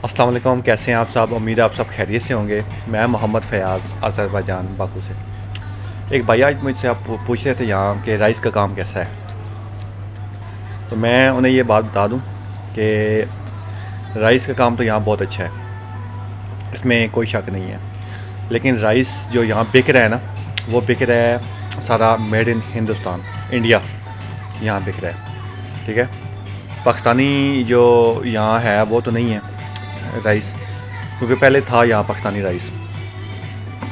अस्सलाम वालेकुम, कैसे हैं आप सब। उम्मीद है आप सब खैरियत से होंगे। मैं मोहम्मद फ़याज़ अज़रबैजान बाकू से। एक भाई आज मुझसे आप पूछ रहे थे यहाँ कि राइस का काम कैसा है। तो मैं उन्हें ये बात बता दूँ कि राइस का काम तो यहाँ बहुत अच्छा है, इसमें कोई शक नहीं है। लेकिन राइस जो यहाँ बिक रहा है ना, वो बिक रहा है सारा मेड इन हिंदुस्तान, इंडिया यहाँ बिक रहा है। ठीक है, पाकिस्तानी जो यहाँ है वो तो नहीं है राइस, क्योंकि पहले था यहाँ पाकिस्तानी राइस,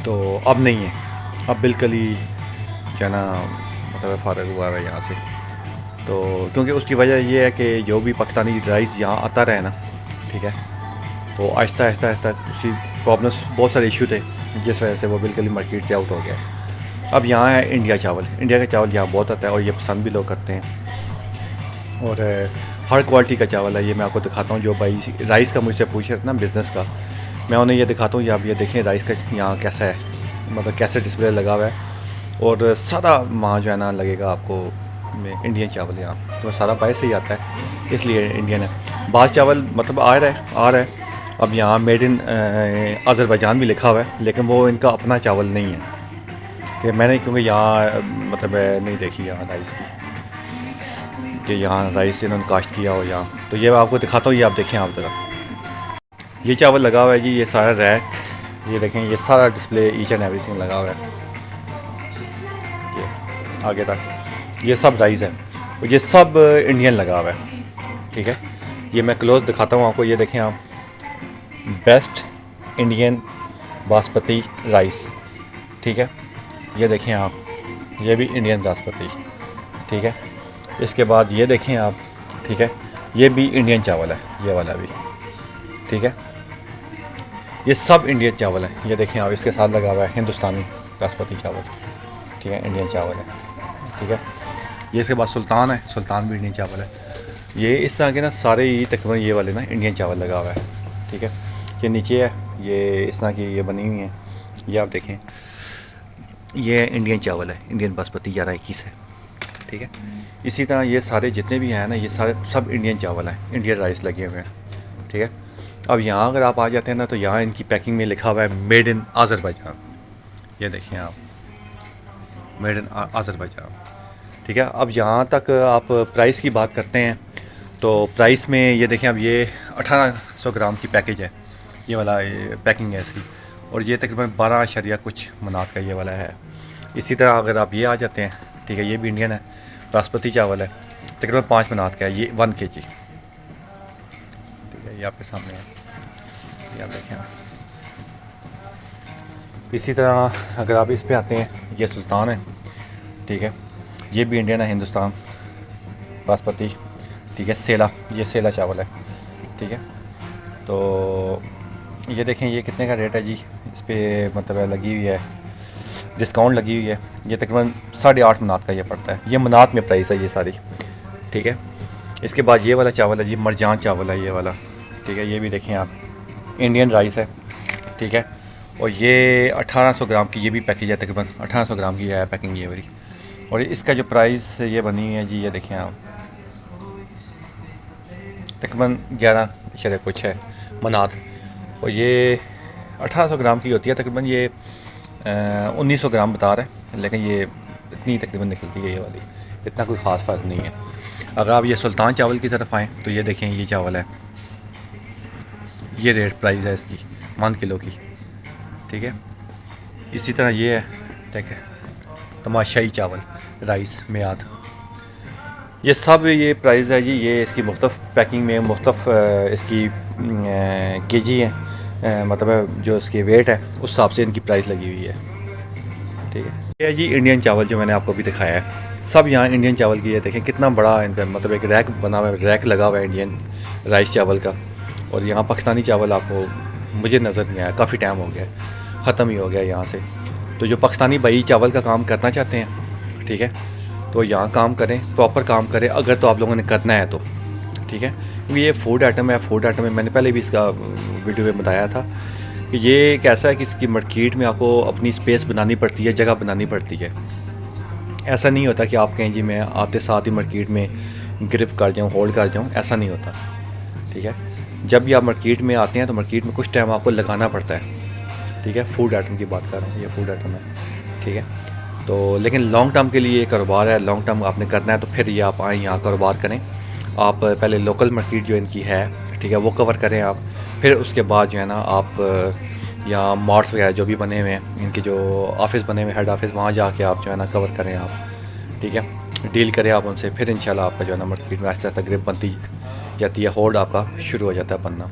तो अब नहीं है। अब बिल्कुल ही जो है ना, मतलब फ़ारग हुआ है यहाँ से। तो क्योंकि उसकी वजह ये है कि जो भी पाकिस्तानी राइस यहाँ आता रहे ना, ठीक है, तो आहिस्ता आहिस्ता आहिस्ता उसकी प्रॉब्लम्स, बहुत सारे इशू थे, जिस वजह से वो बिल्कुल ही मार्केट से आउट हो गया। अब यहाँ है इंडिया चावल। इंडिया का चावल यहाँ बहुत आता है और ये पसंद भी लोग करते हैं, और हर क्वालिटी का चावल है। ये मैं आपको दिखाता हूँ। जो भाई राइस का मुझसे पूछ रहे थे ना, बिज़नेस का, मैं उन्हें ये दिखाता हूँ। आप ये देखें राइस का यहाँ कैसा है, मतलब कैसे डिस्प्ले लगा हुआ है। और सारा वहाँ जो है ना लगेगा आपको में इंडियन चावल यहाँ, तो सारा बाहर से ही आता है, इसलिए इंडियन है। बास चावल मतलब आ रहा है। अब यहाँ मेड इन अज़रबैजान भी लिखा हुआ है, लेकिन वो इनका अपना चावल नहीं है। कि मैंने क्योंकि यहाँ मतलब नहीं देखी यहाँ राइस की, कि यहाँ राइस इन्होंने काश्त किया हो यहाँ। तो ये मैं आपको दिखाता हूँ, ये आप देखें आप ज़रा। ये चावल लगा हुआ है जी, ये सारा रैक, ये देखें, ये सारा डिस्प्ले ईच एंड एवरीथिंग लगा हुआ है। ये आगे तक ये सब राइस है, और ये सब इंडियन लगा हुआ है। ठीक है, ये मैं क्लोज दिखाता हूँ आपको। ये देखें आप, बेस्ट इंडियन बासमती राइस। ठीक है, ये देखें आप, ये भी इंडियन बासमती। ठीक है, इसके बाद ये देखें आप, ठीक है, ये भी इंडियन चावल है, ये वाला भी। ठीक है, ये सब इंडियन चावल है। ये देखें आप, इसके साथ लगा हुआ है हिंदुस्तानी बासमती चावल। ठीक है, इंडियन चावल है। ठीक है, ये इसके बाद सुल्तान है, सुल्तान भी इंडियन चावल है। ये इस तरह के ना सारे ही तकरीबन ये वाले ना इंडियन चावल लगा हुआ है। ठीक है, ये नीचे है, ये इस तरह की ये बनी हुई है, ये आप देखें, ये इंडियन चावल है, इंडियन बासमती 1121 है। ठीक है, इसी तरह ये सारे जितने भी हैं ना, ये सारे सब इंडियन चावल हैं, इंडियन राइस लगे हुए हैं। ठीक है, अब यहाँ अगर आप आ जाते हैं ना, तो यहाँ इनकी पैकिंग में लिखा हुआ है मेड इन अज़रबैजान। ये देखें आप, मेड इन अज़रबैजान। ठीक है, अब यहाँ तक आप प्राइस की बात करते हैं, तो प्राइस में ये देखें, अब ये 1800 ग्राम की पैकेज है, ये वाला ये पैकिंग है इसकी, और ये तकरीबन 12 शरिया कुछ मनात का ये वाला है। इसी तरह अगर आप ये आ जाते हैं, ठीक है, ये भी इंडियन है, बासमती चावल है, तकरीबन 5 मनात का है, ये 1 kg। ठीक है, ये आपके सामने है, ये आप देखें। इसी तरह अगर आप इस पे आते हैं, ये सुल्तान है। ठीक है, ये भी इंडियन है, हिंदुस्तान बासमती। ठीक है, सेला, ये सेला चावल है। ठीक है, तो ये देखें, ये कितने का रेट है जी, इस पर मतलब लगी हुई है, डिस्काउंट लगी हुई है। ये तकरीबन 8.5 मनात का ये पड़ता है, ये मनात में प्राइस है ये सारी। ठीक है, इसके बाद ये वाला चावल है जी, मरजान चावल है ये वाला। ठीक है, ये भी देखें आप, इंडियन राइस है। ठीक है, और ये 1800 ग्राम की ये भी पैकेज है, तकरीबन 1800 ग्राम की है पैकिंग ये वाली। और इसका जो प्राइस ये बनी हुई है जी, ये देखें आप, तकरीबन 11 शरे कुछ है मनात, और ये 1800 ग्राम की होती है तकरीबन। ये 1900 ग्राम बता रहे हैं, लेकिन ये इतनी तकरीबन निकलती है ये वाली, इतना कोई ख़ास फ़र्क नहीं है। अगर आप ये सुल्तान चावल की तरफ आएँ, तो ये देखें, ये चावल है, ये रेट प्राइस है इसकी 1 किलो की। ठीक है, इसी तरह ये है, ठीक है, तमाशाई चावल राइस मेयाद, ये सब ये प्राइस है जी। ये इसकी मुख्तफ पैकिंग में मुख्तफ इसकी केजी है, मतलब जो इसकी वेट है उस हिसाब से इनकी प्राइस लगी हुई है। ठीक है, ये है जी इंडियन चावल जो मैंने आपको भी दिखाया है, सब यहाँ इंडियन चावल की है। देखें कितना बड़ा इनका मतलब एक रैक बना हुआ है, रैक लगा हुआ है इंडियन राइस चावल का। और यहाँ पाकिस्तानी चावल आपको मुझे नज़र नहीं आया, काफ़ी टाइम हो गया, ख़त्म ही हो गया यहाँ से। तो जो पाकिस्तानी भाई चावल का काम करना चाहते हैं, ठीक है, तो यहाँ काम करें, प्रॉपर काम करें अगर तो आप लोगों ने करना है तो। ठीक है, क्योंकि ये फूड आइटम है, फूड आइटम में मैंने पहले भी इसका वीडियो में बताया था कि ये एक ऐसा है कि इसकी मार्केट में आपको अपनी स्पेस बनानी पड़ती है, जगह बनानी पड़ती है। ऐसा नहीं होता कि आप कहें जी मैं आते साथ ही मार्केट में ग्रिप कर जाऊँ, होल्ड कर जाऊँ, ऐसा नहीं होता। ठीक है, जब भी आप मार्केट में आते हैं तो मार्केट में कुछ टाइम आपको लगाना पड़ता है, ठीक है। फूड आइटम की बात कर रहा हूँ, ये फूड आइटम है, ठीक है। तो लेकिन लॉन्ग टर्म के लिए ये कारोबार है, लॉन्ग टर्म आपने करना है तो फिर ये आप आएँ यहाँ कारोबार करें। आप पहले लोकल मार्केट जो इनकी है, ठीक है, वो कवर करें आप। फिर उसके बाद जो है ना आप या मॉल्स वगैरह जो भी बने हुए हैं, इनके जो ऑफिस बने हुए, हेड ऑफिस, वहाँ जाके आप जो है ना कवर करें आप, ठीक है, डील करें आप उनसे। फिर इंशाल्लाह आपका जो है ना मार्केट में आहिस्ता आहिस्ता ग्रिप बनती जाती है, होल्ड आपका शुरू हो जाता है बनना।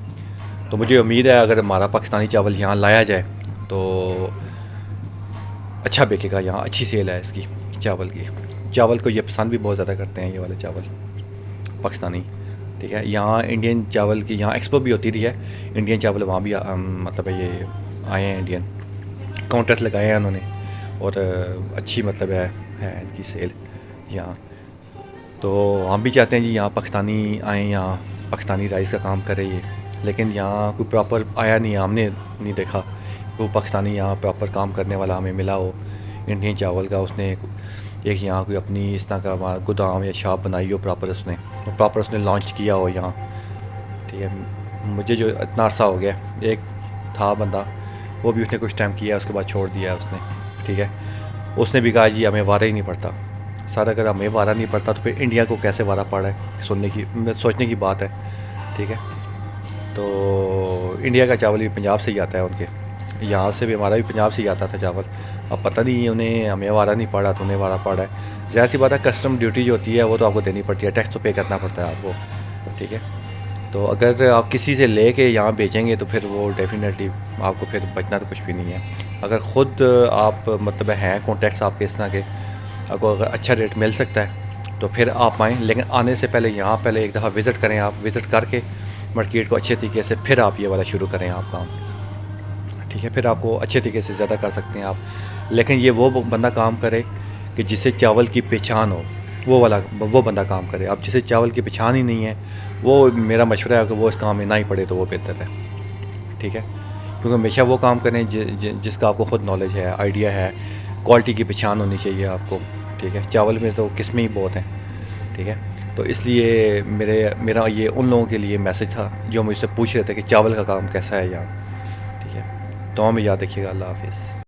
तो मुझे उम्मीद है अगर हमारा पाकिस्तानी चावल यहाँ लाया जाए तो अच्छा बिकेगा, यहाँ अच्छी सेल है इसकी चावल की। चावल को ये पसंद भी बहुत ज़्यादा करते हैं, ये वाले चावल पाकिस्तानी, ठीक है। यहाँ इंडियन चावल की यहाँ एक्सपो भी होती रही है, इंडियन चावल वहाँ भी मतलब ये आए हैं, इंडियन काउंटर्स लगाए हैं उन्होंने, और अच्छी मतलब है इनकी सेल यहाँ। तो हम भी चाहते हैं जी यहाँ पाकिस्तानी आए, यहाँ पाकिस्तानी राइस का काम करे ये, लेकिन यहाँ कोई प्रॉपर आया नहीं, हमने नहीं देखा वो पाकिस्तानी यहाँ प्रॉपर काम करने वाला हमें मिला हो इंडियन चावल का। उसने एक यहाँ कोई अपनी इस तरह का गोदाम या शॉप बनाई हो प्रॉपर उसने लॉन्च किया हो यहाँ, ठीक है। मुझे जो इतना अरसा हो गया, एक था बंदा, वो भी उसने कुछ टाइम किया, उसके बाद छोड़ दिया उसने, ठीक है। उसने भी कहा जी हमें वारा ही नहीं पड़ता सर, अगर हमें वारा नहीं पड़ता तो फिर इंडिया को कैसे वारा पड़ा है, सोचने की बात है, ठीक है। तो इंडिया का चावल भी पंजाब से ही आता है उनके, यहाँ से भी हमारा भी पंजाब से ही आता था चावल। अब पता नहीं उन्हें हमें वारा नहीं पड़ा तो उन्हें वारा पड़ा है। ज़ाहिर सी बात है, कस्टम ड्यूटी जो होती है वो तो आपको देनी पड़ती है, टैक्स तो पे करना पड़ता है आपको, ठीक है। तो अगर आप किसी से ले के यहाँ बेचेंगे तो फिर वो डेफिनेटली आपको फिर बचना तो कुछ भी नहीं है। अगर ख़ुद आप मतलब हैं कॉन्टैक्ट्स आपके इस तरह के, आपको अगर अच्छा रेट मिल सकता है तो फिर आप आएँ, लेकिन आने से पहले यहाँ पहले एक दफ़ा विज़िट करें आप, विज़िट करके मार्केट को अच्छे तरीके से फिर आप ये वाला शुरू करें आप काम, ठीक है। फिर आपको अच्छे तरीके से ज़्यादा कर सकते हैं आप, लेकिन ये वो बंदा काम करे कि जिसे चावल की पहचान हो, वो बंदा काम करे। अब जिसे चावल की पहचान ही नहीं है, वो मेरा मशवरा है कि वो इस काम में ना ही पड़े तो वो बेहतर है, ठीक है। क्योंकि हमेशा वो काम करें जिसका आपको ख़ुद नॉलेज है, आइडिया है, क्वालिटी की पहचान होनी चाहिए आपको, ठीक है। चावल में तो किस्में ही बहुत हैं, ठीक है। तो इसलिए मेरा ये उन लोगों के लिए मैसेज था जो मुझसे पूछ रहे थे कि चावल का काम कैसा है यहाँ, ठीक है। तो हमें याद रखिएगा। अल्लाह हाफ़िज़।